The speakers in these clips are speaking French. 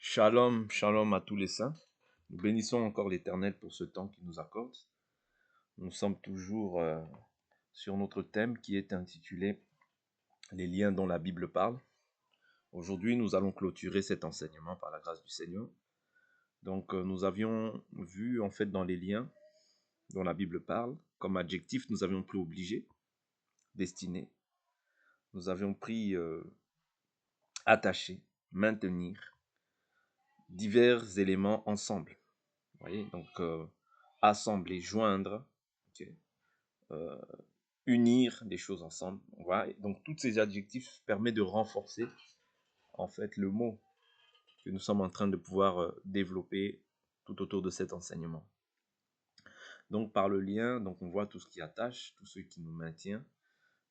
Shalom, shalom à tous les saints. Nous bénissons encore l'Éternel pour ce temps qu'il nous accorde. Nous sommes toujours sur notre thème qui est intitulé « Les liens dont la Bible parle ». Aujourd'hui, nous allons clôturer cet enseignement par la grâce du Seigneur. Donc, nous avions vu en fait dans les liens dont la Bible parle, comme adjectif, nous avions pris obligé, destiné. Nous avions pris attaché, maintenir, divers éléments ensemble. Vous voyez, donc assembler, joindre, okay. Unir des choses ensemble. Voilà. Donc tous ces adjectifs permettent de renforcer en fait le mot que nous sommes en train de pouvoir développer tout autour de cet enseignement. Donc par le lien, donc on voit tout ce qui attache, tout ce qui nous maintient,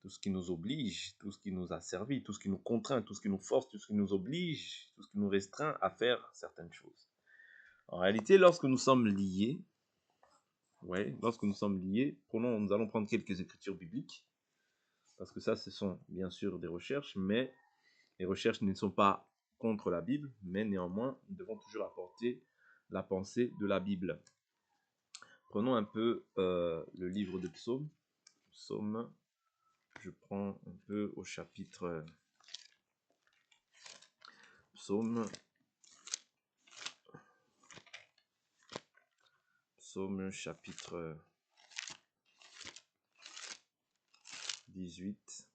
tout ce qui nous oblige, tout ce qui nous asservit, tout ce qui nous contraint, tout ce qui nous force, tout ce qui nous oblige, tout ce qui nous restreint à faire certaines choses. En réalité, lorsque nous sommes liés, lorsque nous sommes liés, nous allons prendre quelques écritures bibliques, parce que ça, ce sont bien sûr des recherches, mais les recherches ne sont pas contre la Bible, mais néanmoins, nous devons toujours apporter la pensée de la Bible. Prenons un peu le livre de Psaume. Psaume, je prends un peu au chapitre Psaume chapitre 18.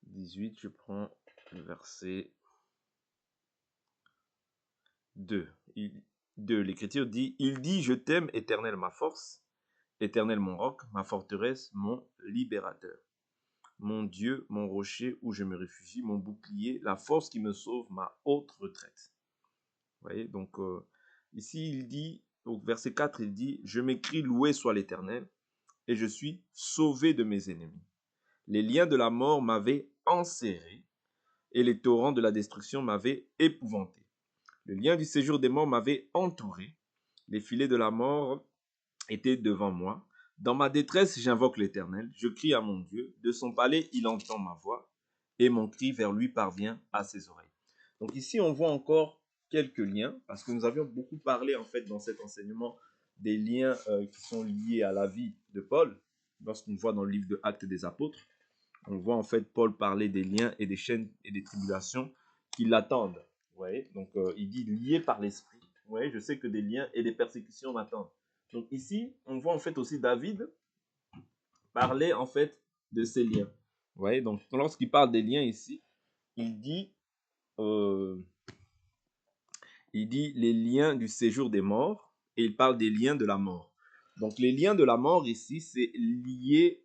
18, je prends le verset 2. L'Écriture dit « Il dit, je t'aime, Éternel, ma force, Éternel, mon roc, ma forteresse, mon libérateur. Mon Dieu, mon rocher où je me réfugie, mon bouclier, la force qui me sauve, ma haute retraite. » Vous voyez, donc ici il dit, au verset 4, il dit « Je m'écris, loué soit l'Éternel, et je suis sauvé de mes ennemis. Les liens de la mort m'avaient enserré, et les torrents de la destruction m'avaient épouvanté. Le lien du séjour des morts m'avait entouré, les filets de la mort étaient devant moi. Dans ma détresse, j'invoque l'Éternel, je crie à mon Dieu, de son palais, il entend ma voix, et mon cri vers lui parvient à ses oreilles. » Donc ici, on voit encore quelques liens, parce que nous avions beaucoup parlé, en fait, dans cet enseignement, des liens qui sont liés à la vie de Paul. Lorsqu'on voit dans le livre de Actes des Apôtres, on voit en fait Paul parler des liens et des chaînes et des tribulations qui l'attendent. Vous voyez, donc il dit lié par l'esprit. Vous voyez, je sais que des liens et des persécutions m'attendent. Donc ici, on voit en fait aussi David parler en fait de ces liens. Vous voyez, donc lorsqu'il parle des liens ici, il dit les liens du séjour des morts et il parle des liens de la mort. Donc les liens de la mort ici, c'est lié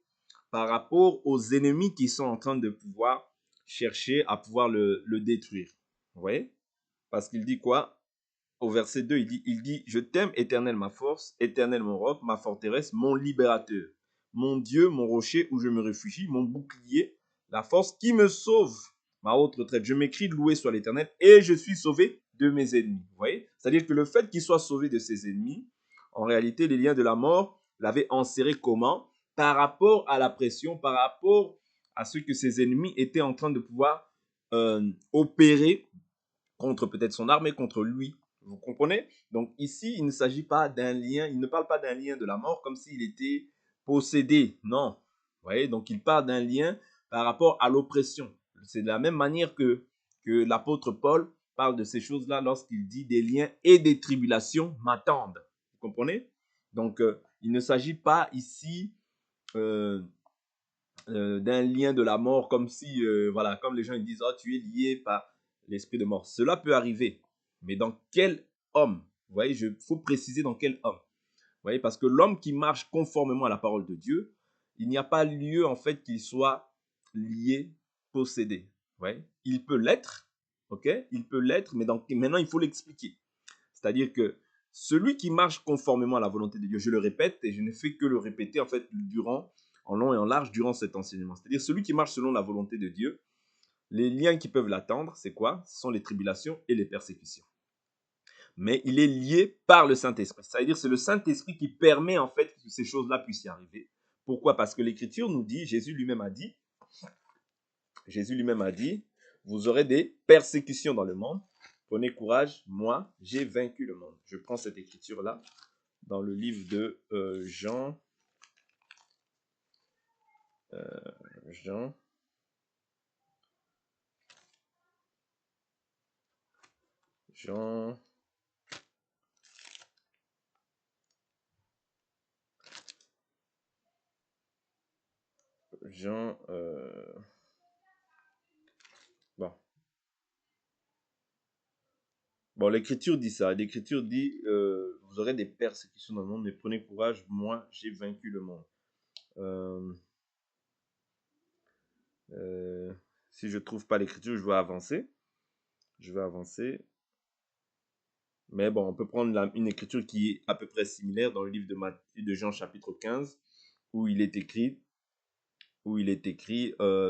par rapport aux ennemis qui sont en train de pouvoir chercher à pouvoir le détruire. Vous voyez? Parce qu'il dit quoi? Au verset 2, il dit « Je t'aime, Éternel, ma force, Éternel, mon roc, ma forteresse, mon libérateur, mon Dieu, mon rocher où je me réfugie, mon bouclier, la force qui me sauve, ma haute retraite. Je m'écris, loué soit l'Éternel, et je suis sauvé de mes ennemis. » Vous voyez? C'est-à-dire que le fait qu'il soit sauvé de ses ennemis, en réalité, les liens de la mort l'avaient enserré comment? Par rapport à la pression, par rapport à ce que ses ennemis étaient en train de pouvoir opérer contre peut-être son armée, contre lui. Vous comprenez? Donc ici, il ne s'agit pas d'un lien, il ne parle pas d'un lien de la mort comme s'il était possédé. Non. Vous voyez? Donc il parle d'un lien par rapport à l'oppression. C'est de la même manière que l'apôtre Paul parle de ces choses-là lorsqu'il dit des liens et des tribulations m'attendent. Vous comprenez? Donc il ne s'agit pas ici d'un lien de la mort comme si, voilà, comme les gens ils disent, oh, tu es lié par l'esprit de mort. Cela peut arriver, mais dans quel homme? Vous voyez, il faut préciser dans quel homme. Vous voyez, parce que l'homme qui marche conformément à la parole de Dieu, il n'y a pas lieu en fait qu'il soit lié, possédé. Vous voyez, il peut l'être, ok? Il peut l'être, mais maintenant il faut l'expliquer. C'est-à-dire que celui qui marche conformément à la volonté de Dieu, je le répète et je ne fais que le répéter en fait en long et en large durant cet enseignement. C'est-à-dire celui qui marche selon la volonté de Dieu, les liens qui peuvent l'attendre, c'est quoi? Ce sont les tribulations et les persécutions. Mais il est lié par le Saint-Esprit. C'est-à-dire c'est le Saint-Esprit qui permet en fait que ces choses-là puissent y arriver. Pourquoi? Parce que l'Écriture nous dit, Jésus lui-même a dit, vous aurez des persécutions dans le monde. Prenez courage, moi, j'ai vaincu le monde. Je prends cette écriture-là dans le livre de Jean. Jean. Jean. Jean. Bon. Bon, l'écriture dit ça. L'écriture dit vous aurez des persécutions dans le monde, mais prenez courage, moi, j'ai vaincu le monde. Si je ne trouve pas l'écriture, je vais avancer. Mais bon, on peut prendre une écriture qui est à peu près similaire dans le livre de Jean chapitre 15, où il est écrit,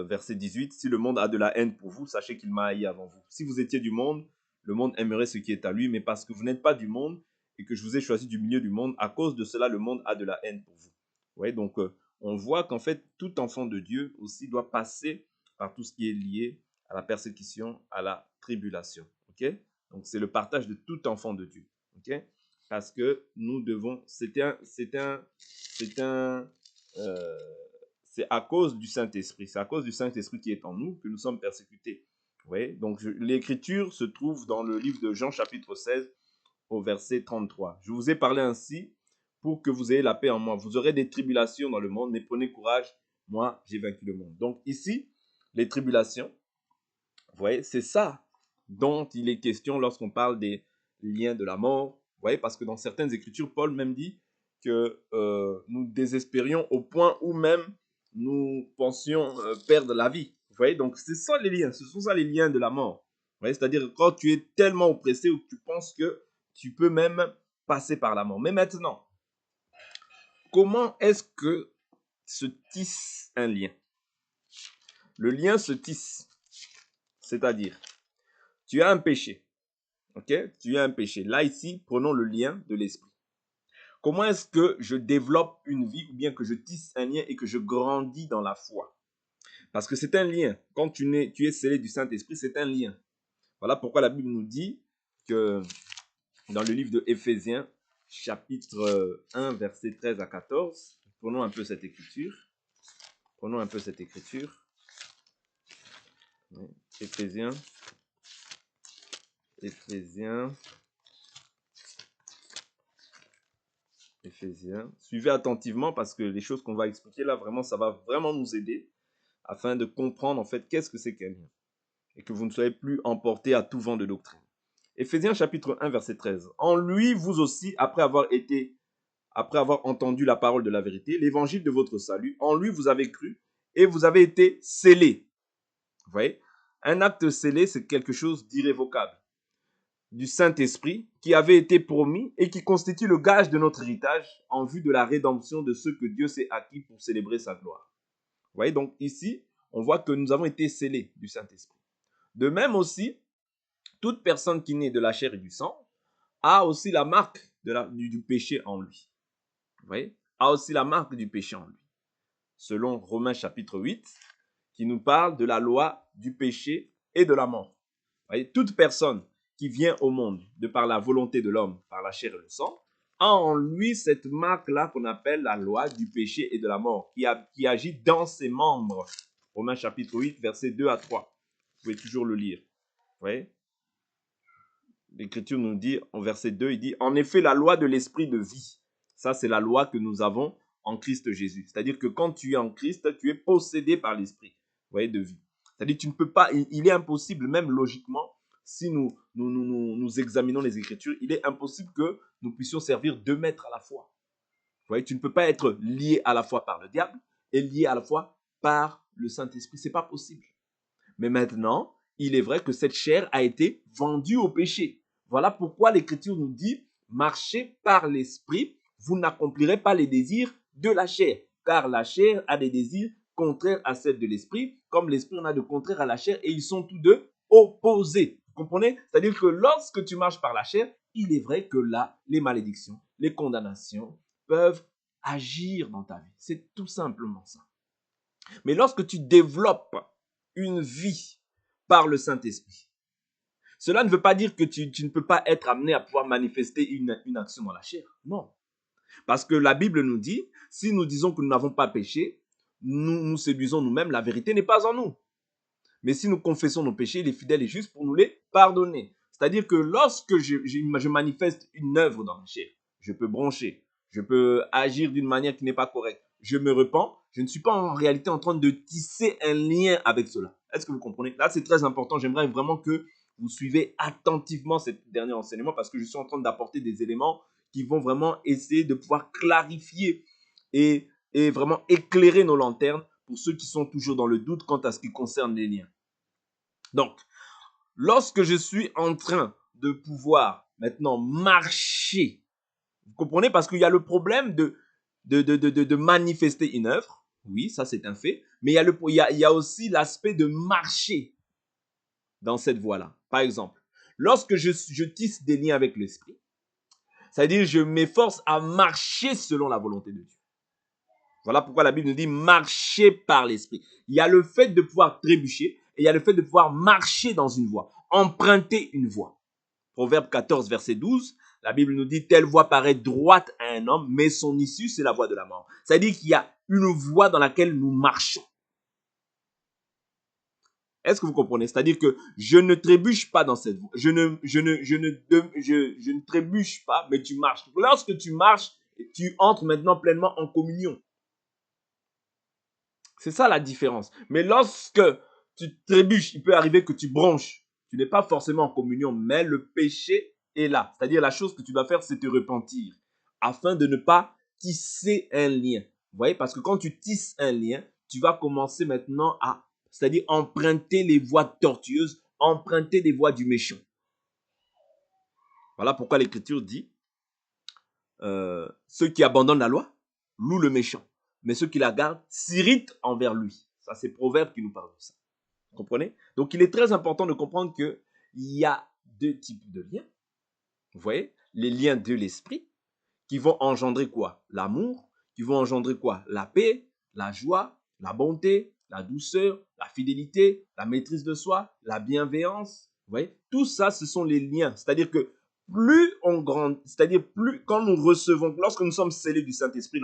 verset 18, « Si le monde a de la haine pour vous, sachez qu'il m'a haï avant vous. Si vous étiez du monde, le monde aimerait ce qui est à lui, mais parce que vous n'êtes pas du monde et que je vous ai choisi du milieu du monde, à cause de cela, le monde a de la haine pour vous. » Vous voyez, donc on voit qu'en fait, tout enfant de Dieu aussi doit passer par tout ce qui est lié à la persécution, à la tribulation. Ok? Donc c'est le partage de tout enfant de Dieu. Ok? Parce que nous devons, c'est à cause du Saint-Esprit. C'est à cause du Saint-Esprit qui est en nous que nous sommes persécutés. Vous voyez? Donc l'écriture se trouve dans le livre de Jean chapitre 16 au verset 33. Je vous ai parlé ainsi pour que vous ayez la paix en moi. Vous aurez des tribulations dans le monde, mais prenez courage, moi j'ai vaincu le monde. Donc ici, les tribulations, vous voyez, c'est ça dont il est question lorsqu'on parle des liens de la mort. Vous voyez, parce que dans certaines écritures, Paul même dit que nous désespérions au point où même nous pensions perdre la vie. Vous voyez, donc c'est ça les liens, ce sont ça les liens de la mort. Vous voyez, c'est-à-dire quand tu es tellement oppressé ou que tu penses que tu peux même passer par la mort. Mais maintenant, comment est-ce que se tisse un lien? Le lien se tisse, c'est-à-dire, tu as un péché, ok? Tu as un péché. Là, ici, prenons le lien de l'esprit. Comment est-ce que je développe une vie ou bien que je tisse un lien et que je grandis dans la foi? Parce que c'est un lien. Quand tu es scellé du Saint-Esprit, c'est un lien. Voilà pourquoi la Bible nous dit que dans le livre de Éphésiens, chapitre 1, versets 13 à 14, prenons un peu cette écriture. Éphésiens. Suivez attentivement parce que les choses qu'on va expliquer là, vraiment, ça va vraiment nous aider afin de comprendre en fait qu'est-ce que c'est qu'un lien et que vous ne soyez plus emportés à tout vent de doctrine. Éphésiens chapitre 1, verset 13. En lui, vous aussi, après avoir entendu la parole de la vérité, l'évangile de votre salut, en lui vous avez cru et vous avez été scellés. Vous voyez? Un acte scellé, c'est quelque chose d'irrévocable, du Saint-Esprit qui avait été promis et qui constitue le gage de notre héritage en vue de la rédemption de ceux que Dieu s'est acquis pour célébrer sa gloire. Vous voyez, donc ici, on voit que nous avons été scellés du Saint-Esprit. De même aussi, toute personne qui naît de la chair et du sang a aussi la marque du péché en lui. Vous voyez? A aussi la marque du péché en lui. Selon Romains chapitre 8, qui nous parle de la loi du péché et de la mort. Vous voyez? Toute personne qui vient au monde de par la volonté de l'homme, par la chair et le sang, a en lui cette marque-là qu'on appelle la loi du péché et de la mort, qui agit dans ses membres. Romains chapitre 8, versets 2 à 3. Vous pouvez toujours le lire. Vous voyez? L'Écriture nous dit, en verset 2, il dit, « En effet, la loi de l'esprit de vie. » Ça, c'est la loi que nous avons en Christ Jésus. C'est-à-dire que quand tu es en Christ, tu es possédé par l'esprit, vous voyez, de vie. C'est-à-dire que tu ne peux pas, il est impossible, même logiquement, si nous examinons les Écritures, il est impossible que nous puissions servir deux maîtres à la fois. Vous voyez, tu ne peux pas être lié à la fois par le diable et lié à la fois par le Saint-Esprit. Ce n'est pas possible. Mais maintenant, il est vrai que cette chair a été vendue au péché. Voilà pourquoi l'Écriture nous dit, marchez par l'esprit, vous n'accomplirez pas les désirs de la chair, car la chair a des désirs contraires à celles de l'esprit, comme l'esprit en a de contraires à la chair, et ils sont tous deux opposés. Vous comprenez? C'est-à-dire que lorsque tu marches par la chair, il est vrai que là, les malédictions, les condamnations peuvent agir dans ta vie. C'est tout simplement ça. Mais lorsque tu développes une vie par le Saint-Esprit. Cela ne veut pas dire que tu ne peux pas être amené à pouvoir manifester une action dans la chair. Non. Parce que la Bible nous dit, si nous disons que nous n'avons pas péché, nous séduisons nous-mêmes, la vérité n'est pas en nous. Mais si nous confessons nos péchés, il est fidèle et juste pour nous les pardonner. C'est-à-dire que lorsque je manifeste une œuvre dans la chair, je peux broncher, je peux agir d'une manière qui n'est pas correcte, je me repens, je ne suis pas en réalité en train de tisser un lien avec cela. Est-ce que vous comprenez? Là, c'est très important. J'aimerais vraiment que vous suivez attentivement ce dernier enseignement parce que je suis en train d'apporter des éléments qui vont vraiment essayer de pouvoir clarifier et vraiment éclairer nos lanternes pour ceux qui sont toujours dans le doute quant à ce qui concerne les liens. Donc, lorsque je suis en train de pouvoir maintenant marcher, vous comprenez, parce qu'il y a le problème de manifester une œuvre, oui, ça c'est un fait, mais il y a aussi l'aspect de marcher dans cette voie-là. Par exemple, lorsque je tisse des liens avec l'esprit, c'est-à-dire je m'efforce à marcher selon la volonté de Dieu. Voilà pourquoi la Bible nous dit marcher par l'esprit. Il y a le fait de pouvoir trébucher et il y a le fait de pouvoir marcher dans une voie, emprunter une voie. Proverbe 14, verset 12, la Bible nous dit telle voie paraît droite à un homme, mais son issue, c'est la voie de la mort. C'est-à-dire qu'il y a une voie dans laquelle nous marchons. Est-ce que vous comprenez? C'est-à-dire que je ne trébuche pas dans cette voie. Je ne trébuche pas, mais tu marches. Lorsque tu marches, tu entres maintenant pleinement en communion. C'est ça la différence. Mais lorsque tu trébuches, il peut arriver que tu bronches. Tu n'es pas forcément en communion, mais le péché est là. C'est-à-dire la chose que tu dois faire, c'est te repentir afin de ne pas tisser un lien. Vous voyez, parce que quand tu tisses un lien, tu vas commencer maintenant à, c'est-à-dire emprunter les voies tortueuses, emprunter les voies du méchant. Voilà pourquoi l'Écriture dit ceux qui abandonnent la loi louent le méchant, mais ceux qui la gardent s'irritent envers lui. Ça, c'est Proverbe qui nous parle de ça. Vous comprenez? Donc, il est très important de comprendre qu'il y a deux types de liens. Vous voyez? Les liens de l'esprit qui vont engendrer quoi? L'amour, qui vont engendrer quoi? La paix, la joie, la bonté, la douceur, la fidélité, la maîtrise de soi, la bienveillance. Vous voyez? Tout ça, ce sont les liens. C'est-à-dire que plus on grandit, c'est-à-dire plus quand nous recevons, lorsque nous sommes scellés du Saint-Esprit,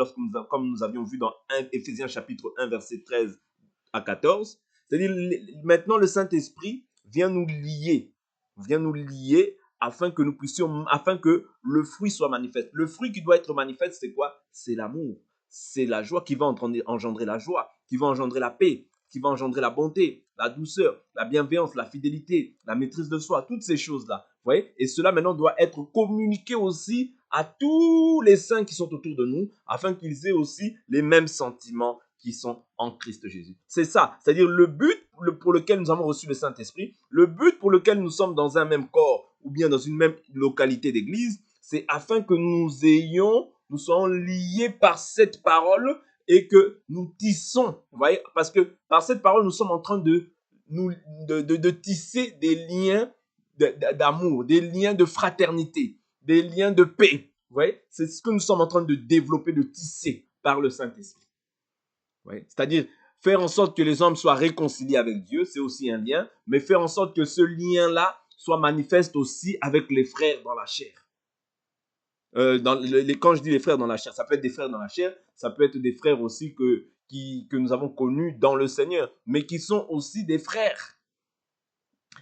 comme nous avions vu dans Éphésiens chapitre 1, verset 13 à 14, c'est-à-dire maintenant le Saint-Esprit vient nous lier afin que nous puissions, afin que le fruit soit manifeste. Le fruit qui doit être manifeste, c'est quoi? C'est l'amour, c'est la joie qui va engendrer la joie, qui va engendrer la paix, qui va engendrer la bonté, la douceur, la bienveillance, la fidélité, la maîtrise de soi, toutes ces choses-là. Vous voyez? Et cela maintenant doit être communiqué aussi à tous les saints qui sont autour de nous, afin qu'ils aient aussi les mêmes sentiments qui sont en Christ Jésus. C'est ça, c'est-à-dire le but pour lequel nous avons reçu le Saint-Esprit, le but pour lequel nous sommes dans un même corps ou bien dans une même localité d'église, c'est afin que nous soyons liés par cette parole et que nous tissons, vous voyez, parce que par cette parole, nous sommes en train de tisser des liens d'amour, des liens de fraternité, des liens de paix. Vous voyez, c'est ce que nous sommes en train de développer, de tisser par le Saint-Esprit. Ouais. C'est-à-dire faire en sorte que les hommes soient réconciliés avec Dieu, c'est aussi un lien, mais faire en sorte que ce lien-là soit manifeste aussi avec les frères dans la chair. Quand je dis les frères dans la chair, ça peut être des frères dans la chair, ça peut être des frères aussi que nous avons connus dans le Seigneur, mais qui sont aussi des frères.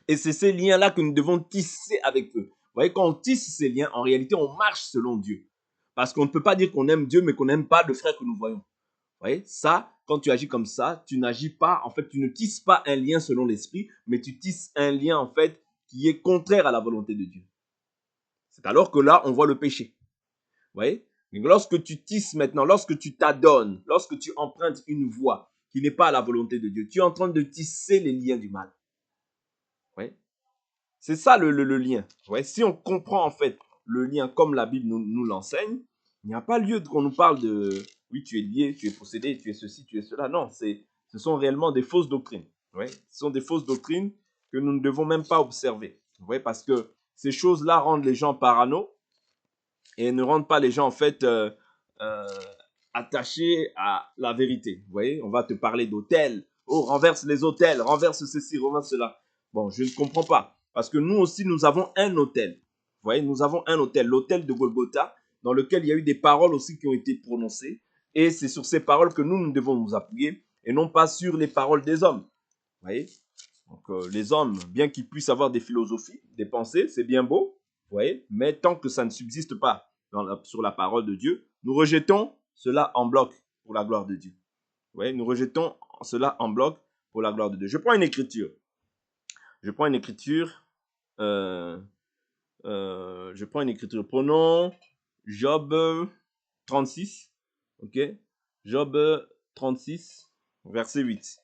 Et c'est ces liens-là que nous devons tisser avec eux. Vous voyez, quand on tisse ces liens, en réalité, on marche selon Dieu. Parce qu'on ne peut pas dire qu'on aime Dieu, mais qu'on n'aime pas le frère que nous voyons. Vous voyez, ça, quand tu agis comme ça, tu n'agis pas, en fait, tu ne tisses pas un lien selon l'esprit, mais tu tisses un lien, en fait, qui est contraire à la volonté de Dieu. C'est alors que là, on voit le péché. Vous voyez? Mais lorsque tu tisses maintenant, lorsque tu t'adonnes, lorsque tu empruntes une voie qui n'est pas à la volonté de Dieu, tu es en train de tisser les liens du mal. Vous voyez? C'est ça le lien. Vous voyez? Si on comprend, en fait, le lien comme la Bible nous l'enseigne, il n'y a pas lieu qu'on nous parle de oui, tu es lié, tu es possédé, tu es ceci, tu es cela. Non, ce sont réellement des fausses doctrines. Oui, ce sont des fausses doctrines que nous ne devons même pas observer. Vous voyez, parce que ces choses-là rendent les gens parano et ne rendent pas les gens en fait attachés à la vérité. Vous voyez, on va te parler d'autel. Oh, renverse les autels, renverse ceci, renverse cela. Bon, je ne comprends pas. Parce que nous aussi, nous avons un autel. Vous voyez, nous avons un autel, l'autel de Golgotha, dans lequel il y a eu des paroles aussi qui ont été prononcées. Et c'est sur ces paroles que nous devons nous appuyer et non pas sur les paroles des hommes. Vous voyez? Donc, les hommes, bien qu'ils puissent avoir des philosophies, des pensées, c'est bien beau. Vous voyez? Mais tant que ça ne subsiste pas sur la parole de Dieu, nous rejetons cela en bloc pour la gloire de Dieu. Vous voyez? Nous rejetons cela en bloc pour la gloire de Dieu. Je prends une écriture. Prenons Job 36. Ok? Job 36, verset 8.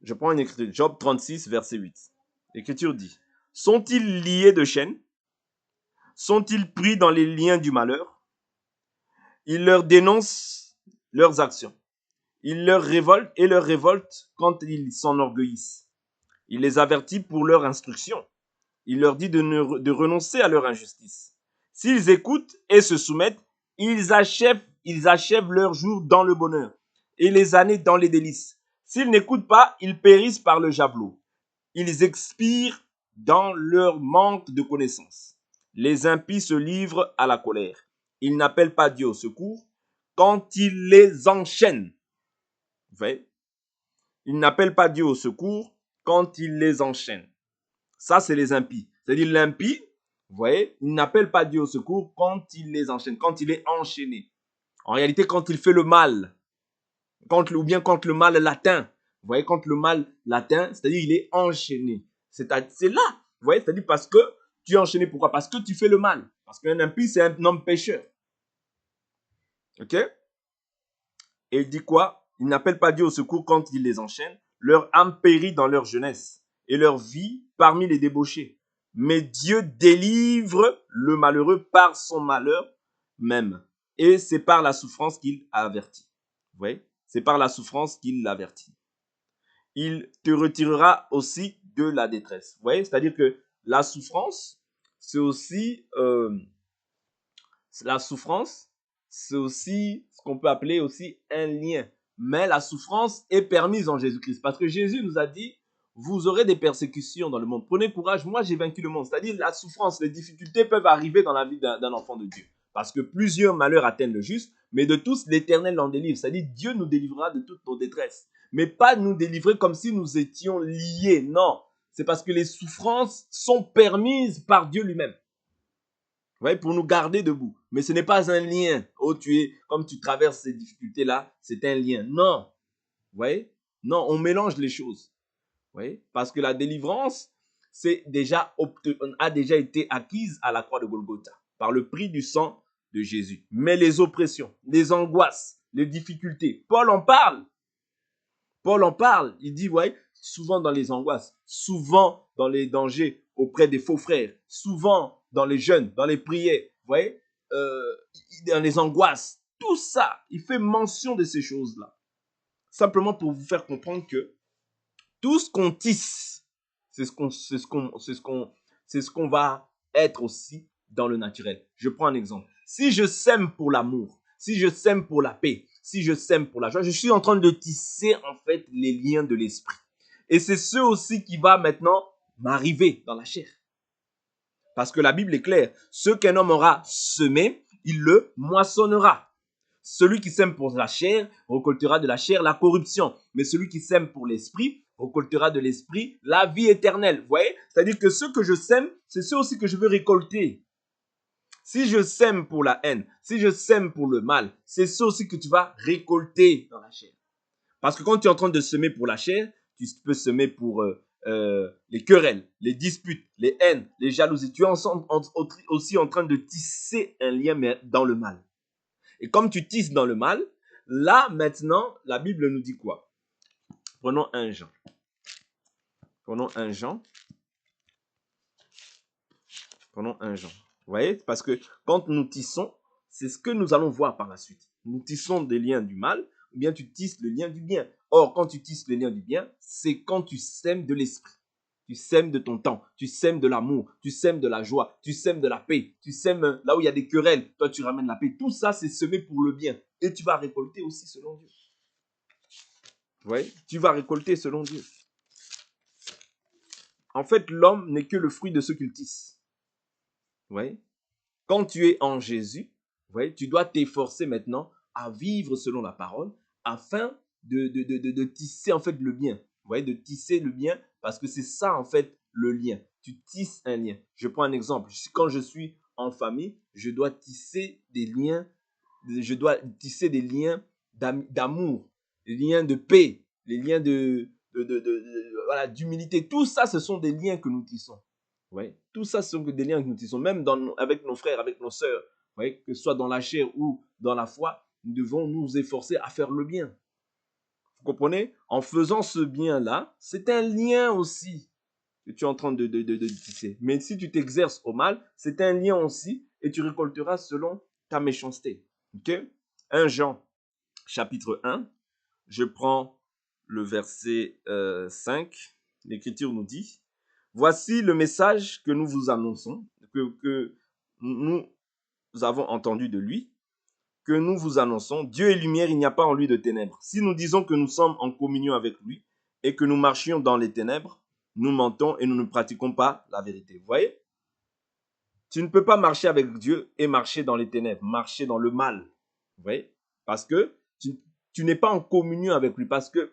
Je prends une écriture. Job 36, verset 8. L'écriture dit: sont-ils liés de chaînes? Sont-ils pris dans les liens du malheur? Il leur dénonce leurs actions. Il leur révolte quand ils s'enorgueillissent. Il les avertit pour leur instruction. Il leur dit de renoncer à leur injustice. S'ils écoutent et se soumettent, ils achèvent leur jour dans le bonheur et les années dans les délices. S'ils n'écoutent pas, ils périssent par le javelot. Ils expirent dans leur manque de connaissance. Les impies se livrent à la colère. Ils n'appellent pas Dieu au secours quand il les enchaîne. Vous voyez? Ils n'appellent pas Dieu au secours quand il les enchaîne. Ça, c'est les impies. C'est-à-dire l'impie, vous voyez, il n'appelle pas Dieu au secours quand il les enchaîne, quand il est enchaîné. En réalité, quand il fait le mal, ou bien quand le mal l'atteint. Vous voyez, quand le mal l'atteint, c'est-à-dire il est enchaîné. C'est là, vous voyez, c'est-à-dire parce que tu es enchaîné. Pourquoi? Parce que tu fais le mal. Parce qu'un impie, c'est un homme pécheur. Ok? Et il dit quoi? Il n'appelle pas Dieu au secours quand il les enchaîne. Leur âme périt dans leur jeunesse et leur vie parmi les débauchés. Mais Dieu délivre le malheureux par son malheur même. Et c'est par la souffrance qu'il a averti. Vous voyez? C'est par la souffrance qu'il l'avertit. Il te retirera aussi de la détresse. Vous voyez? C'est-à-dire que la souffrance, c'est aussi ce qu'on peut appeler aussi un lien. Mais la souffrance est permise en Jésus-Christ. Parce que Jésus nous a dit, vous aurez des persécutions dans le monde. Prenez courage, moi j'ai vaincu le monde. C'est-à-dire la souffrance, les difficultés peuvent arriver dans la vie d'un enfant de Dieu. Parce que plusieurs malheurs atteignent le juste, mais de tous l'Éternel l'en délivre. C'est-à-dire Dieu nous délivrera de toutes nos détresses. Mais pas nous délivrer comme si nous étions liés. Non, c'est parce que les souffrances sont permises par Dieu lui-même. Vous voyez, pour nous garder debout. Mais ce n'est pas un lien. Oh, comme tu traverses ces difficultés-là, c'est un lien. Non. Vous voyez? Non, on mélange les choses. Vous voyez? Parce que la délivrance, a déjà été acquise à la croix de Golgotha par le prix du sang de Jésus. Mais les oppressions, les angoisses, les difficultés, Paul en parle. Il dit, vous voyez, souvent dans les angoisses, souvent dans les dangers auprès des faux frères, souvent dans les jeûnes, dans les prières, vous voyez, dans les angoisses, tout ça, il fait mention de ces choses-là. Simplement pour vous faire comprendre que tout ce qu'on tisse, c'est ce qu'on va être aussi dans le naturel. Je prends un exemple. Si je sème pour l'amour, si je sème pour la paix, si je sème pour la joie, je suis en train de tisser en fait les liens de l'esprit. Et c'est ce aussi qui va maintenant m'arriver dans la chair. Parce que la Bible est claire. Ce qu'un homme aura semé, il le moissonnera. Celui qui sème pour la chair récoltera de la chair la corruption. Mais celui qui sème pour l'esprit récoltera de l'esprit la vie éternelle. Vous voyez? C'est-à-dire que ce que je sème, c'est ce aussi que je veux récolter. Si je sème pour la haine, si je sème pour le mal, c'est ce aussi que tu vas récolter dans la chair. Parce que quand tu es en train de semer pour la chair, tu peux semer pour les querelles, les disputes, les haines, les jalousies. Tu es aussi en train de tisser un lien mais dans le mal. Et comme tu tisses dans le mal, là maintenant, la Bible nous dit quoi? Prenons 1 Jean. Prenons 1 Jean. Vous voyez? Parce que quand nous tissons, c'est ce que nous allons voir par la suite. Nous tissons des liens du mal, ou bien tu tisses le lien du bien. Or, quand tu tisses le lien du bien, c'est quand tu sèmes de l'esprit. Tu sèmes de ton temps, tu sèmes de l'amour, tu sèmes de la joie, tu sèmes de la paix, tu sèmes là où il y a des querelles, toi tu ramènes la paix. Tout ça, c'est semé pour le bien. Et tu vas récolter aussi selon Dieu. Vous voyez? Tu vas récolter selon Dieu. En fait, l'homme n'est que le fruit de ce qu'il tisse. Vous voyez? Quand tu es en Jésus, vous voyez, tu dois t'efforcer maintenant à vivre selon la parole afin de tisser en fait le bien. Vous voyez, de tisser le bien parce que c'est ça en fait le lien. Tu tisses un lien. Je prends un exemple. Quand je suis en famille, je dois tisser des liens, d'amour, des liens de paix, les liens voilà, d'humilité. Tout ça, ce sont des liens que nous tissons. Ouais. Tout ça, ce sont des liens que nous tissons, même avec nos frères, avec nos sœurs. Ouais. Que ce soit dans la chair ou dans la foi, nous devons nous efforcer à faire le bien. Vous comprenez? En faisant ce bien-là, c'est un lien aussi que tu es en train de tisser. Mais si tu t'exerces au mal, c'est un lien aussi et tu récolteras selon ta méchanceté. Ok? 1 Jean, chapitre 1, je prends le verset 5. L'Écriture nous dit: voici le message que nous vous annonçons, que nous avons entendu de lui, que nous vous annonçons. Dieu est lumière, il n'y a pas en lui de ténèbres. Si nous disons que nous sommes en communion avec lui et que nous marchions dans les ténèbres, nous mentons et nous ne pratiquons pas la vérité. Vous voyez? Tu ne peux pas marcher avec Dieu et marcher dans les ténèbres, marcher dans le mal. Vous voyez? Parce que tu n'es pas en communion avec lui. Parce que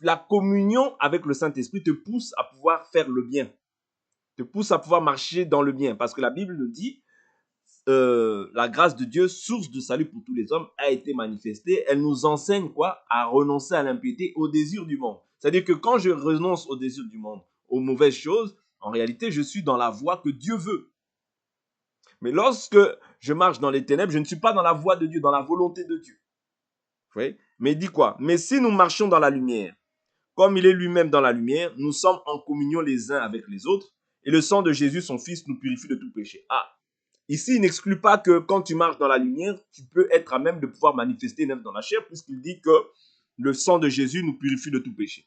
la communion avec le Saint-Esprit te pousse à pouvoir faire le bien. Te pousse à pouvoir marcher dans le bien. Parce que la Bible nous dit, la grâce de Dieu, source de salut pour tous les hommes, a été manifestée. Elle nous enseigne quoi? À renoncer à l'impiété, au désir du monde. C'est-à-dire que quand je renonce au désir du monde, aux mauvaises choses, en réalité, je suis dans la voie que Dieu veut. Mais lorsque je marche dans les ténèbres, je ne suis pas dans la voie de Dieu, dans la volonté de Dieu. Vous voyez? Mais il dit quoi? Mais si nous marchons dans la lumière, comme il est lui-même dans la lumière, nous sommes en communion les uns avec les autres, et le sang de Jésus, son Fils, nous purifie de tout péché. Ah, ici, il n'exclut pas que quand tu marches dans la lumière, tu peux être à même de pouvoir manifester une œuvre dans la chair, puisqu'il dit que le sang de Jésus nous purifie de tout péché.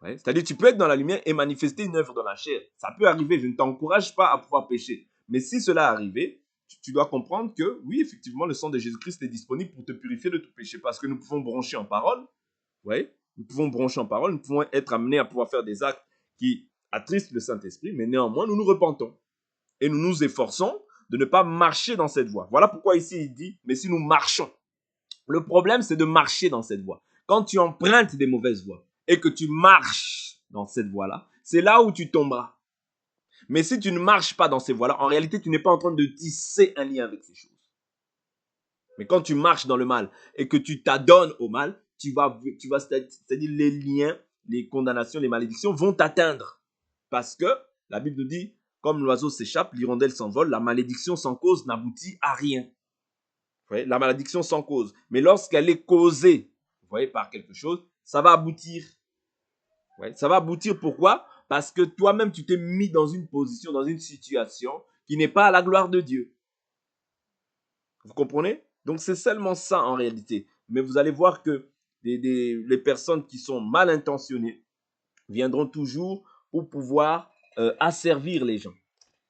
Ouais, c'est-à-dire, tu peux être dans la lumière et manifester une œuvre dans la chair. Ça peut arriver, je ne t'encourage pas à pouvoir pécher. Mais si cela arrive, tu dois comprendre que, oui, effectivement, le sang de Jésus-Christ est disponible pour te purifier de tout péché, parce que nous pouvons broncher en parole. Ouais, nous pouvons broncher en parole, nous pouvons être amenés à pouvoir faire des actes qui attristent le Saint-Esprit, mais néanmoins, nous nous repentons. Et nous nous efforçons de ne pas marcher dans cette voie. Voilà pourquoi ici il dit, mais si nous marchons. Le problème, c'est de marcher dans cette voie. Quand tu empruntes des mauvaises voies et que tu marches dans cette voie-là, c'est là où tu tomberas. Mais si tu ne marches pas dans ces voies-là, en réalité, tu n'es pas en train de tisser un lien avec ces choses. Mais quand tu marches dans le mal et que tu t'adonnes au mal, c'est-à-dire les liens, les condamnations, les malédictions vont t'atteindre. Parce que la Bible nous dit, comme l'oiseau s'échappe, l'hirondelle s'envole, la malédiction sans cause n'aboutit à rien. Vous voyez, la malédiction sans cause. Mais lorsqu'elle est causée, vous voyez, par quelque chose, ça va aboutir. Vous voyez, ça va aboutir pourquoi? Parce que toi-même, tu t'es mis dans une position, dans une situation qui n'est pas à la gloire de Dieu. Vous comprenez? Donc c'est seulement ça en réalité. Mais vous allez voir que les personnes qui sont mal intentionnées viendront toujours pour pouvoir asservir les gens.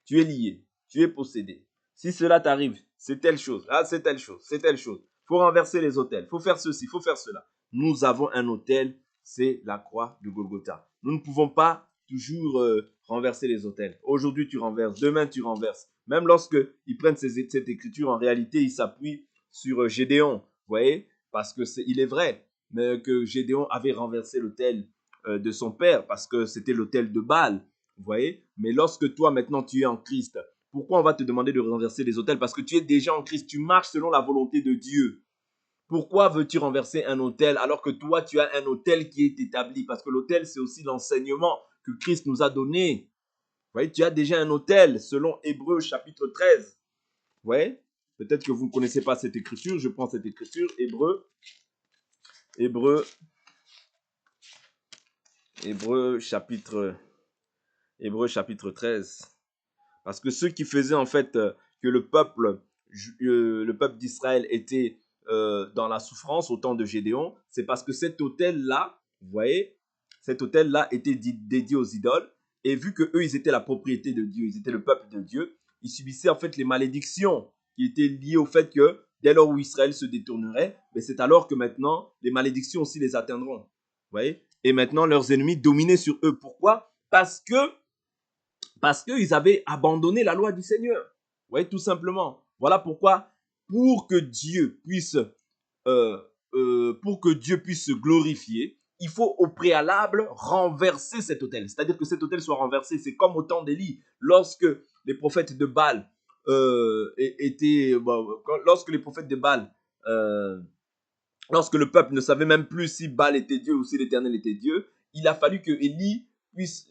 Tu es lié, tu es possédé. Si cela t'arrive, c'est telle chose, ah, c'est telle chose, c'est telle chose. Il faut renverser les autels, il faut faire ceci, il faut faire cela. Nous avons un autel, c'est la croix de Golgotha. Nous ne pouvons pas toujours renverser les autels. Aujourd'hui, tu renverses, demain, tu renverses. Même lorsque ils prennent cette écriture, en réalité, ils s'appuient sur Gédéon. Vous voyez? Parce que il est vrai que Gédéon avait renversé l'autel de son père parce que c'était l'autel de Baal. Vous voyez? Mais lorsque toi, maintenant, tu es en Christ, pourquoi on va te demander de renverser les autels? Parce que tu es déjà en Christ, tu marches selon la volonté de Dieu. Pourquoi veux-tu renverser un autel alors que toi, tu as un autel qui est établi? Parce que l'autel, c'est aussi l'enseignement que Christ nous a donné. Vous voyez, tu as déjà un autel selon Hébreux chapitre 13. Vous voyez? Peut-être que vous ne connaissez pas cette écriture. Je prends cette écriture, Hébreux chapitre 13. Parce que ceux qui faisaient en fait que le peuple d'Israël était dans la souffrance au temps de Gédéon, c'est parce que cet autel-là, vous voyez, cet autel-là était dédié aux idoles. Et vu que eux, ils étaient la propriété de Dieu, ils étaient le peuple de Dieu, ils subissaient en fait les malédictions qui étaient liées au fait que dès lors où Israël se détournerait, mais c'est alors que maintenant, les malédictions aussi les atteindront. Vous voyez? Et maintenant, leurs ennemis dominaient sur eux. Pourquoi? Parce qu'ils avaient abandonné la loi du Seigneur. Vous voyez, tout simplement. Voilà pourquoi, pour que Dieu puisse se glorifier, il faut au préalable renverser cet autel. C'est-à-dire que cet autel soit renversé. C'est comme au temps d'Élie, lorsque les prophètes de Baal lorsque les prophètes de Baal, lorsque le peuple ne savait même plus si Baal était Dieu ou si l'Éternel était Dieu, il a fallu que Élie puisse,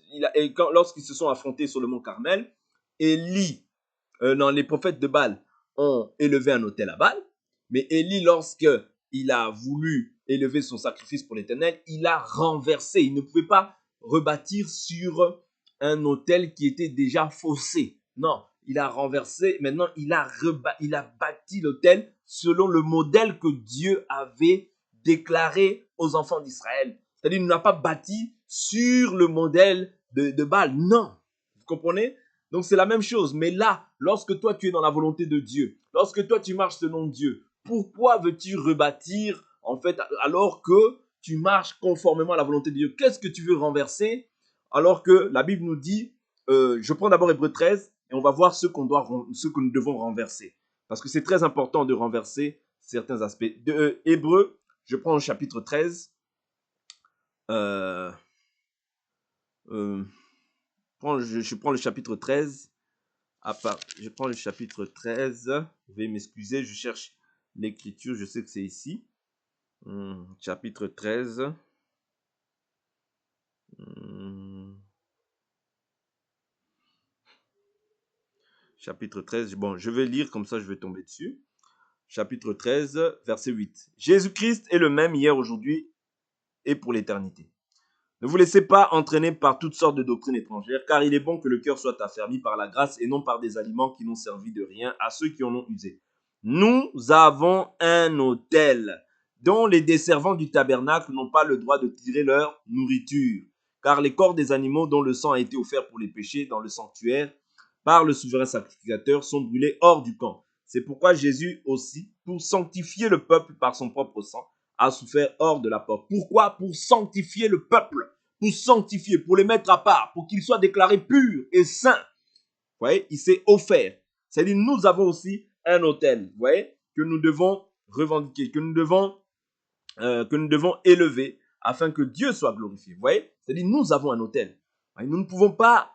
lorsqu'ils se sont affrontés sur le mont Carmel, Élie, les prophètes de Baal ont élevé un autel à Baal, mais Élie, lorsqu'il a voulu élever son sacrifice pour l'Éternel, il a renversé. Il ne pouvait pas rebâtir sur un autel qui était déjà faussé. Non, il a renversé. Maintenant, il a bâti l'autel selon le modèle que Dieu avait déclaré aux enfants d'Israël. C'est-à-dire, il n'a pas bâti sur le modèle de Baal. Non, vous comprenez? Donc c'est la même chose. Mais là, lorsque toi tu es dans la volonté de Dieu, lorsque toi tu marches selon Dieu, pourquoi veux-tu rebâtir en fait alors que tu marches conformément à la volonté de Dieu? Qu'est-ce que tu veux renverser alors que la Bible nous dit, je prends d'abord Hébreux 13 et on va voir ce que nous devons renverser. Parce que c'est très important de renverser certains aspects. De Hébreux, je prends le chapitre 13. Je prends le chapitre 13. Je prends le chapitre 13. Veuillez m'excuser, je cherche l'écriture, je sais que c'est ici. Chapitre 13. Chapitre 13. Bon, je vais lire, comme ça je vais tomber dessus. Chapitre 13, verset 8. Jésus-Christ est le même hier, aujourd'hui et pour l'éternité. Ne vous laissez pas entraîner par toutes sortes de doctrines étrangères, car il est bon que le cœur soit affermi par la grâce et non par des aliments qui n'ont servi de rien à ceux qui en ont usé. Nous avons un autel dont les desservants du tabernacle n'ont pas le droit de tirer leur nourriture, car les corps des animaux dont le sang a été offert pour les péchés dans le sanctuaire par le souverain sacrificateur sont brûlés hors du camp. C'est pourquoi Jésus aussi, pour sanctifier le peuple par son propre sang, a souffert hors de la porte. Pourquoi? Pour sanctifier le peuple, pour sanctifier, pour les mettre à part, pour qu'ils soient déclarés purs et saints. Vous voyez, il s'est offert. C'est-à-dire, nous avons aussi un autel, vous voyez, que nous devons revendiquer, que nous devons élever afin que Dieu soit glorifié. Vous voyez, c'est-à-dire, nous avons un autel. Nous ne pouvons pas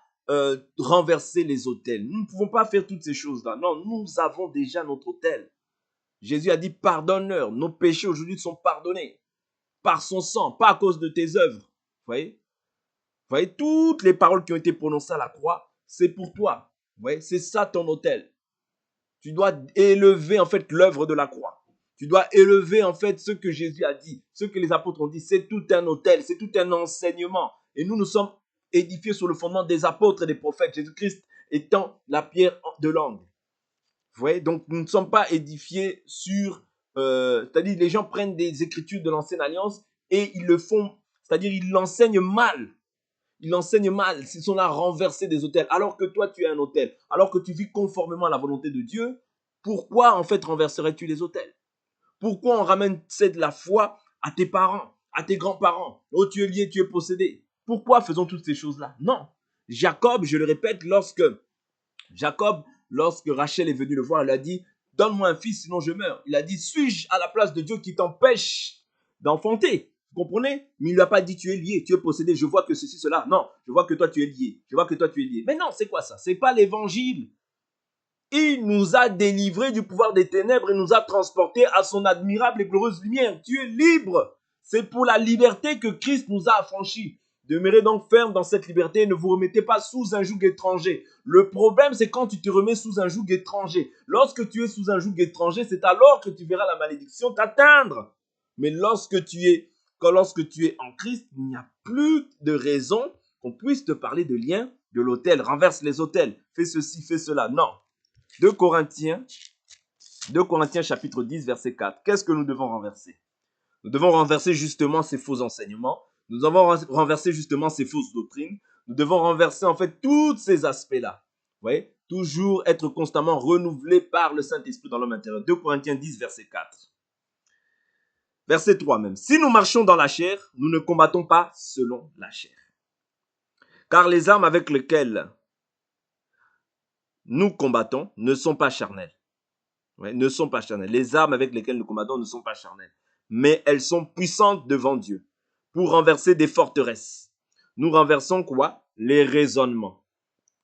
renverser les autels. Nous ne pouvons pas faire toutes ces choses-là. Non, nous avons déjà notre autel. Jésus a dit, pardonne-leur. Nos péchés aujourd'hui sont pardonnés par son sang, pas à cause de tes œuvres. Vous voyez, toutes les paroles qui ont été prononcées à la croix, c'est pour toi. Vous voyez, c'est ça ton autel. Tu dois élever en fait l'œuvre de la croix. Tu dois élever en fait ce que Jésus a dit, ce que les apôtres ont dit. C'est tout un autel, c'est tout un enseignement. Et nous sommes édifiés sur le fondement des apôtres et des prophètes. Jésus-Christ étant la pierre de l'angle. Vous voyez, donc nous ne sommes pas édifiés sur... c'est-à-dire les gens prennent des écritures de l'ancienne alliance et ils le font, c'est-à-dire ils l'enseignent mal. Ils l'enseignent mal, ils sont là renversés des autels. Alors que toi, tu es un autel, alors que tu vis conformément à la volonté de Dieu, pourquoi en fait renverserais-tu les autels? Pourquoi on ramène de la foi à tes parents, à tes grands-parents? Oh, tu es lié, tu es possédé. Pourquoi faisons toutes ces choses-là? Non. Jacob, je le répète, lorsque Rachel est venue le voir, elle a dit, donne-moi un fils, sinon je meurs. Il a dit, suis-je à la place de Dieu qui t'empêche d'enfanter? Vous comprenez? Mais il ne lui a pas dit, tu es lié, tu es possédé, je vois que ceci, cela. Non, je vois que toi, tu es lié. Je vois que toi, tu es lié. Mais non, c'est quoi ça? C'est pas l'évangile. Il nous a délivrés du pouvoir des ténèbres et nous a transportés à son admirable et glorieuse lumière. Tu es libre. C'est pour la liberté que Christ nous a affranchis. Demeurez donc ferme dans cette liberté et ne vous remettez pas sous un joug étranger. Le problème, c'est quand tu te remets sous un joug étranger. Lorsque tu es sous un joug étranger, c'est alors que tu verras la malédiction t'atteindre. Mais lorsque tu es en Christ, il n'y a plus de raison qu'on puisse te parler de lien de l'autel. Renverse les autels. Fais ceci, fais cela. Non. 2 Corinthiens chapitre 10, verset 4. Qu'est-ce que nous devons renverser? Nous devons renverser justement ces faux enseignements. Nous devons renverser justement ces fausses doctrines. Nous devons renverser en fait tous ces aspects-là. Vous voyez? Toujours être constamment renouvelé par le Saint-Esprit dans l'homme intérieur. 2 Corinthiens 10, verset 4. Verset 3 même. Si nous marchons dans la chair, nous ne combattons pas selon la chair. Car les armes avec lesquelles nous combattons ne sont pas charnelles. Ouais, ne sont pas charnelles. Les armes avec lesquelles nous combattons ne sont pas charnelles. Mais elles sont puissantes devant Dieu pour renverser des forteresses. Nous renversons quoi? Les raisonnements.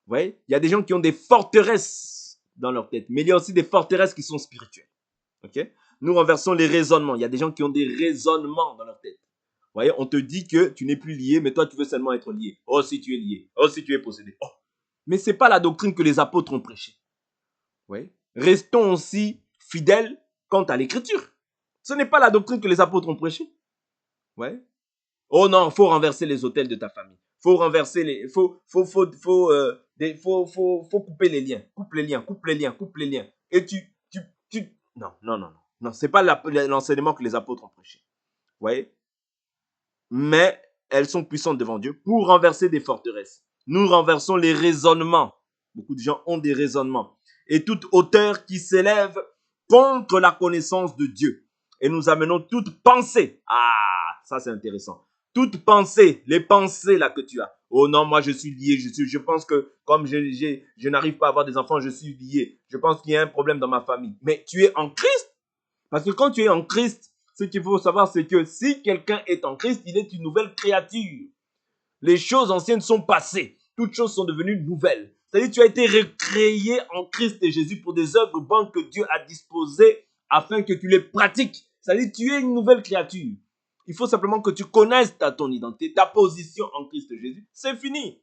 Vous voyez? Il y a des gens qui ont des forteresses dans leur tête, mais il y a aussi des forteresses qui sont spirituelles. Okay? Nous renversons les raisonnements. Il y a des gens qui ont des raisonnements dans leur tête. Vous voyez, on te dit que tu n'es plus lié, mais toi, tu veux seulement être lié. Oh, si tu es lié. Oh, si tu es possédé. Oh. Mais ce n'est pas la doctrine que les apôtres ont prêchée. Oui. Restons aussi fidèles quant à l'écriture. Ce n'est pas la doctrine que les apôtres ont prêchée. Ouais. Oh non, il faut renverser les autels de ta famille. Faut renverser les. Faut couper les liens. Coupe les liens, coupe les liens, coupe les liens. Et non, non, non, non. Non, ce n'est pas l'enseignement que les apôtres ont prêché. Vous voyez? Mais elles sont puissantes devant Dieu pour renverser des forteresses. Nous renversons les raisonnements. Beaucoup de gens ont des raisonnements. Et toute hauteur qui s'élève contre la connaissance de Dieu. Et nous amenons toute pensée. Ah, ça c'est intéressant. Toute pensée, les pensées là que tu as. Oh non, moi je suis lié, je pense que comme je n'arrive pas à avoir des enfants, je suis lié. Je pense qu'il y a un problème dans ma famille. Mais tu es en Christ. Parce que quand tu es en Christ, ce qu'il faut savoir, c'est que si quelqu'un est en Christ, il est une nouvelle créature. Les choses anciennes sont passées. Toutes choses sont devenues nouvelles. C'est-à-dire que tu as été recréé en Christ et Jésus pour des œuvres bonnes que Dieu a disposées afin que tu les pratiques. C'est-à-dire que tu es une nouvelle créature. Il faut simplement que tu connaisses ton identité, ta position en Christ Jésus. C'est fini.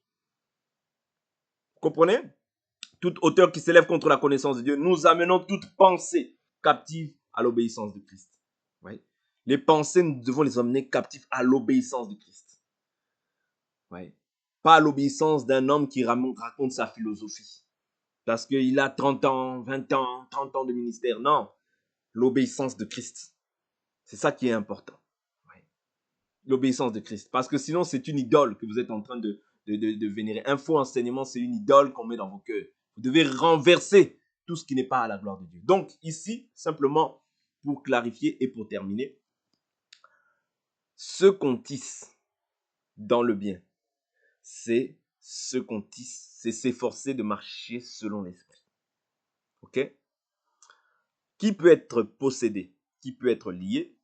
Vous comprenez? Toute hauteur qui s'élève contre la connaissance de Dieu, nous amenons toute pensée captive à l'obéissance de Christ. Oui. Les pensées, nous devons les emmener captifs à l'obéissance de Christ. Oui. Pas à l'obéissance d'un homme qui raconte sa philosophie. Parce qu'il a 30 ans, 20 ans, 30 ans de ministère. Non, l'obéissance de Christ. C'est ça qui est important. Oui. L'obéissance de Christ. Parce que sinon, c'est une idole que vous êtes en train de vénérer. Un faux enseignement, c'est une idole qu'on met dans vos cœurs. Vous devez renverser tout ce qui n'est pas à la gloire de Dieu. Donc ici, simplement pour clarifier et pour terminer, ce qu'on tisse dans le bien, c'est ce qu'on tisse, c'est s'efforcer de marcher selon l'esprit. Ok? Qui peut être possédé, qui peut être lié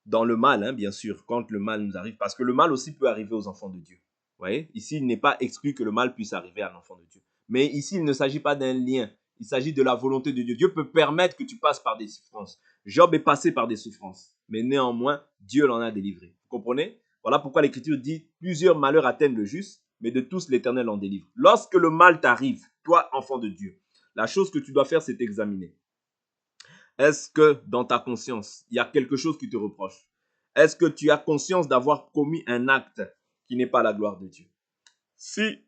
dans le mal, hein, bien sûr, quand le mal nous arrive, parce que le mal aussi peut arriver aux enfants de Dieu. Vous voyez? Ici, il n'est pas exclu que le mal puisse arriver à l'enfant de Dieu. Mais ici, il ne s'agit pas d'un lien. Il s'agit de la volonté de Dieu. Dieu peut permettre que tu passes par des souffrances. Job est passé par des souffrances. Mais néanmoins, Dieu l'en a délivré. Vous comprenez? Voilà pourquoi l'Écriture dit « Plusieurs malheurs atteignent le juste, mais de tous l'Éternel en délivre. » Lorsque le mal t'arrive, toi, enfant de Dieu, la chose que tu dois faire, c'est t'examiner. Est-ce que dans ta conscience, il y a quelque chose qui te reproche? Est-ce que tu as conscience d'avoir commis un acte qui n'est pas la gloire de Dieu? Si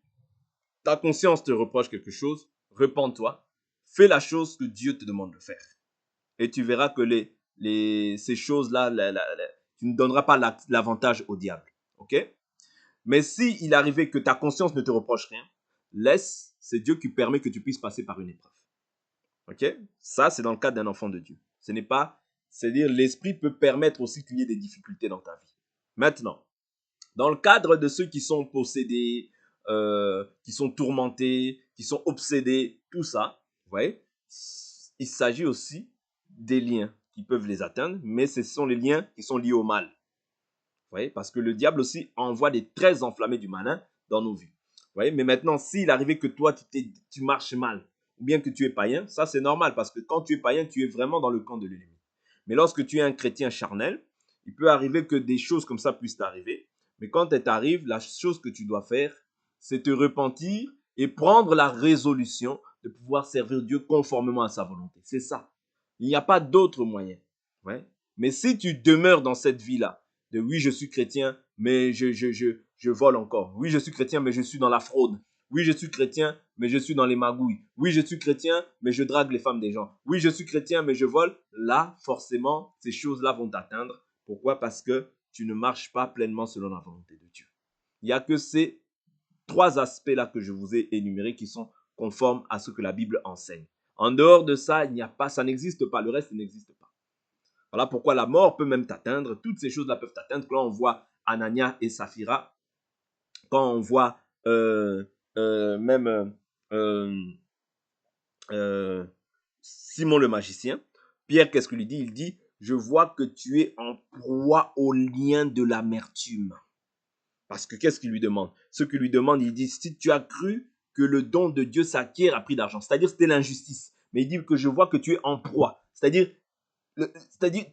ta conscience te reproche quelque chose, repens-toi, fais la chose que Dieu te demande de faire. Et tu verras que ces choses-là, tu ne donneras pas l'avantage au diable. Ok? Mais si il arrivait que ta conscience ne te reproche rien, laisse, c'est Dieu qui permet que tu puisses passer par une épreuve. Ok? Ça, c'est dans le cadre d'un enfant de Dieu. Ce n'est pas, c'est-à-dire l'esprit peut permettre aussi qu'il y ait des difficultés dans ta vie. Maintenant, dans le cadre de ceux qui sont possédés, qui sont tourmentés, qui sont obsédés, tout ça, vous voyez, il s'agit aussi des liens qui peuvent les atteindre, mais ce sont les liens qui sont liés au mal. Vous voyez, parce que le diable aussi envoie des traits enflammés du malin dans nos vies. Vous voyez, mais maintenant, s'il arrivait que toi, tu marches mal, ou bien que tu es païen, ça c'est normal, parce que quand tu es païen, tu es vraiment dans le camp de l'ennemi. Mais lorsque tu es un chrétien charnel, il peut arriver que des choses comme ça puissent t'arriver. Mais quand elles t'arrivent, la chose que tu dois faire, c'est te repentir et prendre la résolution de pouvoir servir Dieu conformément à sa volonté. C'est ça. Il n'y a pas d'autre moyen. Ouais. Mais si tu demeures dans cette vie-là, de oui, je suis chrétien, mais je vole encore. Oui, je suis chrétien, mais je suis dans la fraude. Oui, je suis chrétien, mais je suis dans les magouilles. Oui, je suis chrétien, mais je drague les femmes des gens. Oui, je suis chrétien, mais je vole. Là, forcément, ces choses-là vont t'atteindre. Pourquoi? Parce que tu ne marches pas pleinement selon la volonté de Dieu. Il n'y a que ces trois aspects-là que je vous ai énumérés qui sont conformes à ce que la Bible enseigne. En dehors de ça, il n'y a pas, ça n'existe pas. Le reste n'existe pas. Voilà pourquoi la mort peut même t'atteindre. Toutes ces choses-là peuvent t'atteindre. Là, on voit Anania et Saphira Quand on voit même euh, Simon le magicien, Pierre, qu'est-ce qu'il lui dit? Il dit, je vois que tu es en proie au lien de l'amertume. Parce que qu'est-ce qu'il lui demande? Ce qu'il lui demande, il dit, si tu as cru que le don de Dieu s'acquiert à prix d'argent, c'est-à-dire c'était l'injustice. Mais il dit que je vois que tu es en proie. C'est-à-dire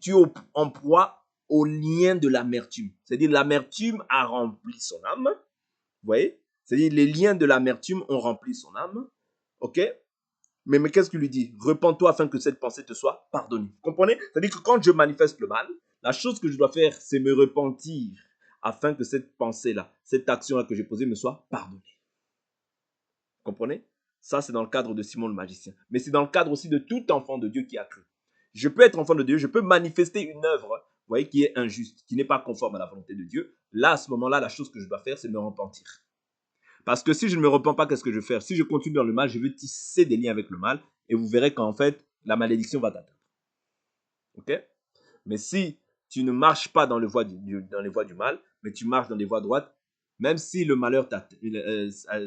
tu es en proie au lien de l'amertume. C'est-à-dire l'amertume a rempli son âme. Vous voyez? C'est-à-dire les liens de l'amertume ont rempli son âme. OK? Mais qu'est-ce qu'il lui dit? Repens-toi afin que cette pensée te soit pardonnée. Vous comprenez? C'est-à-dire que quand je manifeste le mal, la chose que je dois faire, c'est me repentir afin que cette pensée-là, cette action-là que j'ai posée me soit pardonnée. Vous comprenez? Ça, c'est dans le cadre de Simon le magicien. Mais c'est dans le cadre aussi de tout enfant de Dieu qui a cru. Je peux être enfant de Dieu, je peux manifester une œuvre, vous voyez, qui est injuste, qui n'est pas conforme à la volonté de Dieu. Là, à ce moment-là, la chose que je dois faire, c'est me repentir. Parce que si je ne me repens pas, qu'est-ce que je vais faire? Si je continue dans le mal, je vais tisser des liens avec le mal et vous verrez qu'en fait, la malédiction va t'atteindre. Ok? Mais si tu ne marches pas dans les voies du mal, mais tu marches dans les voies droites, même si le malheur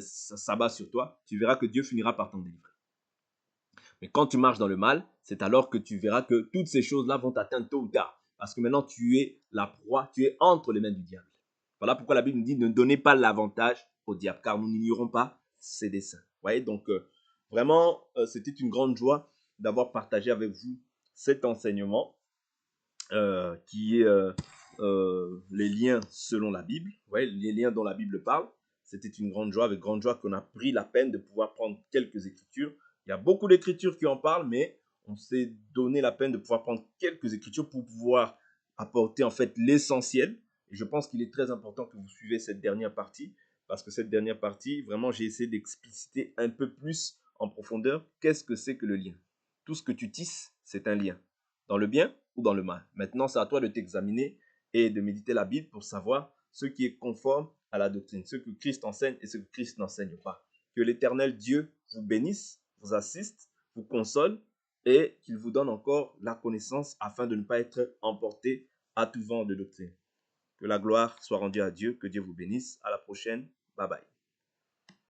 s'abat sur toi, tu verras que Dieu finira par t'en délivrer. Mais quand tu marches dans le mal, c'est alors que tu verras que toutes ces choses-là vont t'atteindre tôt ou tard. Parce que maintenant, tu es la proie, tu es entre les mains du diable. Voilà pourquoi la Bible nous dit ne donnez pas l'avantage au diable, car nous n'ignorons pas ses desseins. Vous voyez, donc vraiment, c'était une grande joie d'avoir partagé avec vous cet enseignement qui est les liens selon la Bible, ouais, les liens dont la Bible parle. C'était une grande joie, avec grande joie qu'on a pris la peine de pouvoir prendre quelques écritures. Il y a beaucoup d'écritures qui en parlent, mais on s'est donné la peine de pouvoir prendre quelques écritures pour pouvoir apporter en fait l'essentiel. Et je pense qu'il est très important que vous suivez cette dernière partie, parce que cette dernière partie, vraiment, j'ai essayé d'expliciter un peu plus en profondeur qu'est-ce que c'est que le lien. Tout ce que tu tisses, c'est un lien. Dans le bien ou dans le mal. Maintenant, c'est à toi de t'examiner et de méditer la Bible pour savoir ce qui est conforme à la doctrine, ce que Christ enseigne et ce que Christ n'enseigne pas. Que l'Éternel Dieu vous bénisse, vous assiste, vous console et qu'il vous donne encore la connaissance afin de ne pas être emporté à tout vent de doctrine. Que la gloire soit rendue à Dieu, que Dieu vous bénisse. À la prochaine. Bye bye.